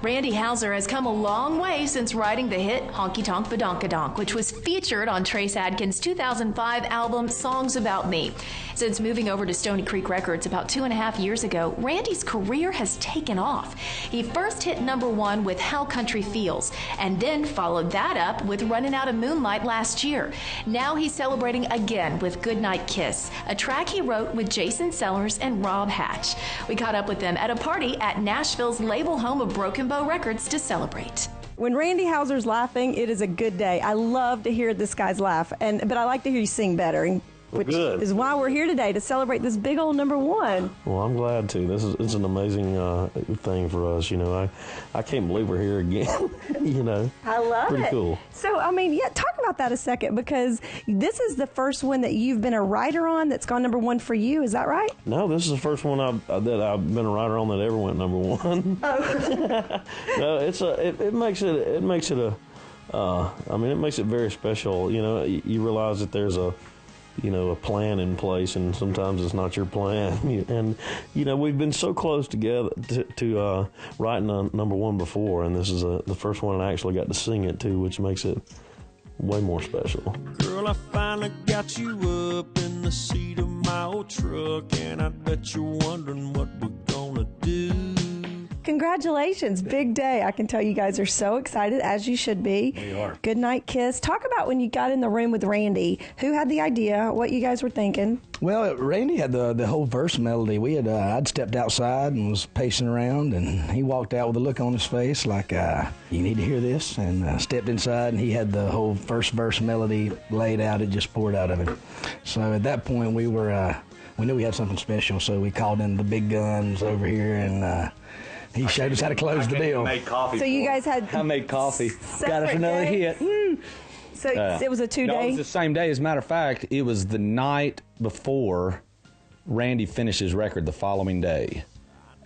Randy Houser has come a long way since writing the hit Honkeytonk Badonkadonk, which was featured on Trace Adkins' 2005 album Songs About Me. Since moving over to Stoney Creek Records about 2.5 years ago, Randy's career has taken off. He first hit #1 with How Country Feels, and then followed that up with Runnin Outta Moonlight last year. Now he's celebrating again with Goodnight Kiss, a track he wrote with Jason Sellers and Rob Hatch. We caught up with them at a party at Nashville's label home of Broken Bow Records to celebrate. When Randy Houser's laughing, it is a good day. I love to hear this guy's laugh, but I like to hear you sing better. Which is why we're here today, to celebrate this big old #1. Well, I'm glad to. It's an amazing thing for us. You know, I can't believe we're here again. You know, I love it. Pretty cool. So, I mean, yeah, talk about that a second, because this is the first one that you've been a writer on that's gone #1 for you. Is that right? No, this is the first one that I've been a writer on that ever went #1. Oh. No, it makes it very special. You know, you realize that there's a plan in place, and sometimes it's not your plan. And, you know, we've been so close together to writing a #1 before, and this is the first one I actually got to sing it to, which makes it way more special. Girl, I finally got you up in the seat of my old truck, and I bet you're wondering what we're gonna do. Congratulations. Big day. I can tell you guys are so excited, as you should be. We are. Goodnight Kiss. Talk about when you got in the room with Randy. Who had the idea? What you guys were thinking? Well, Randy had the whole verse melody. I'd stepped outside and was pacing around, and he walked out with a look on his face like, you need to hear this, and stepped inside, and he had the whole first verse melody laid out. It just poured out of him. So at that point, we knew we had something special, so we called in the big guns over here, and he showed us how to close the deal. Made coffee. So you guys had I made coffee. Got us another hit. So it was a 2-day? No, it was the same day. As a matter of fact, it was the night before Randy finished his record the following day.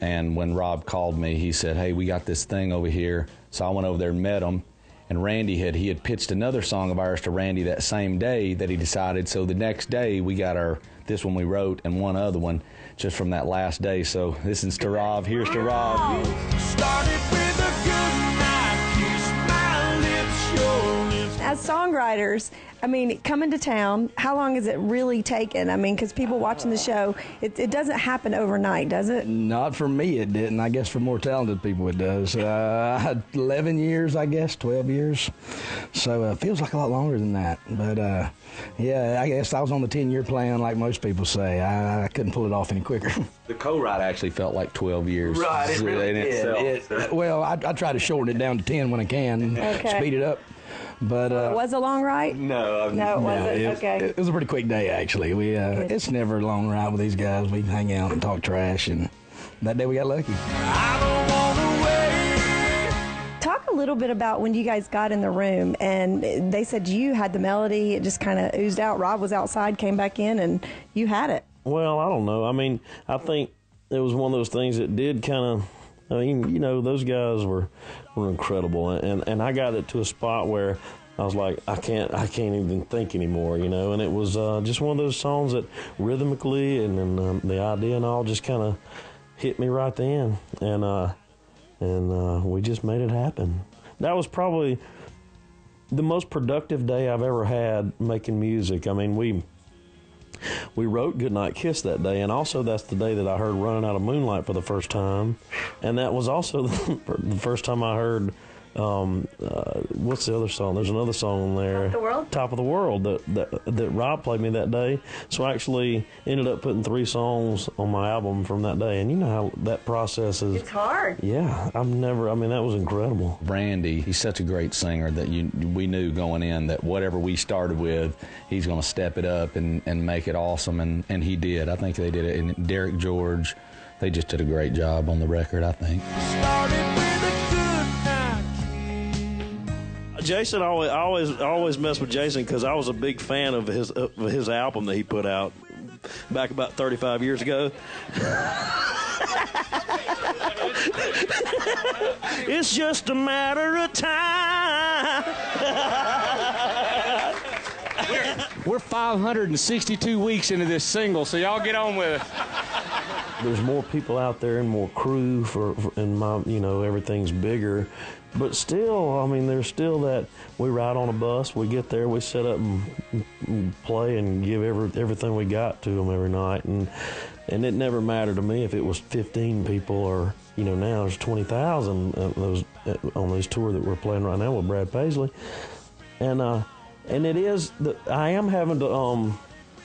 And when Rob called me, he said, hey, we got this thing over here. So I went over there and met him. And Randy had pitched another song of ours to Randy that same day that he decided. So the next day we got this one we wrote and one other one just from that last day. So this is to Rob. Here's to Rob. Started with a goodnight kiss, my lips, your lips. As songwriters, I mean, coming to town, how long has it really taken? I mean, because people watching the show, it doesn't happen overnight, does it? Not for me, it didn't. I guess for more talented people, it does. I had 11 years, I guess, 12 years. So it feels like a lot longer than that. But, yeah, I guess I was on the 10-year plan, like most people say. I couldn't pull it off any quicker. The co-write actually felt like 12 years. Right, it really in itself. Well, I try to shorten it down to 10 when I can, speed it up. But it was a long ride? No, it wasn't. Okay. It was a pretty quick day, actually. It's never a long ride with these guys. We hang out and talk trash, and that day we got lucky. I don't wanna wait. Talk a little bit about when you guys got in the room, and they said you had the melody. It just kind of oozed out. Rob was outside, came back in, and you had it. Well, I don't know. I mean, I think it was one of those things that did kind of. I mean, you know, those guys were incredible, and I got it to a spot where I was like, I can't even think anymore, you know. And it was just one of those songs that rhythmically and then the idea and all just kind of hit me right then, and we just made it happen. That was probably the most productive day I've ever had making music. I mean, we wrote Goodnight Kiss that day, and also that's the day that I heard Runnin Outta Moonlight for the first time, and that was also the first time I heard what's the other song? There's another song on there. Top of the World that Rob played me that day. So I actually ended up putting 3 songs on my album from that day. And you know how that process is. It's hard. Yeah. that was incredible. Randy, he's such a great singer that we knew going in that whatever we started with, he's going to step it up and make it awesome. And he did. I think they did it. And Derek George, they just did a great job on the record, I think. Started with a goodnight kiss. Jason, I always mess with Jason because I was a big fan of his album that he put out back about 35 years ago. It's just a matter of time. We're 562 weeks into this single, so y'all get on with it. there's more people out there and more crew and my, everything's bigger. But still, I mean, there's still that we ride on a bus, we get there, we set up and play and give everything we got to them every night. And it never mattered to me if it was 15 people or, now there's 20,000 on this tour that we're playing right now with Brad Paisley. And it is, I am having to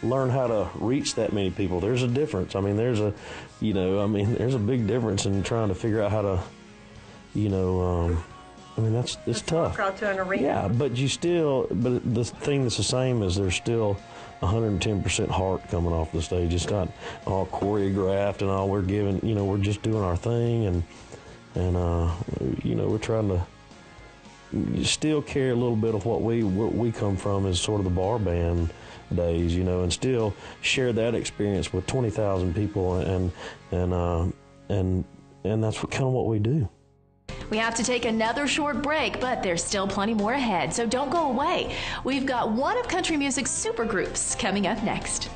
learn how to reach that many people. There's a difference. I mean, there's a big difference in trying to figure out how to, it's tough. Crowd to an arena. Yeah, but the thing that's the same is there's still 110% heart coming off the stage. It's not all choreographed and all. We're giving, we're just doing our thing, and we're trying to still carry a little bit of what we come from as sort of the bar band days, and still share that experience with 20,000 people, and that's kind of what we do. We have to take another short break, but there's still plenty more ahead, so don't go away. We've got one of country music's supergroups coming up next.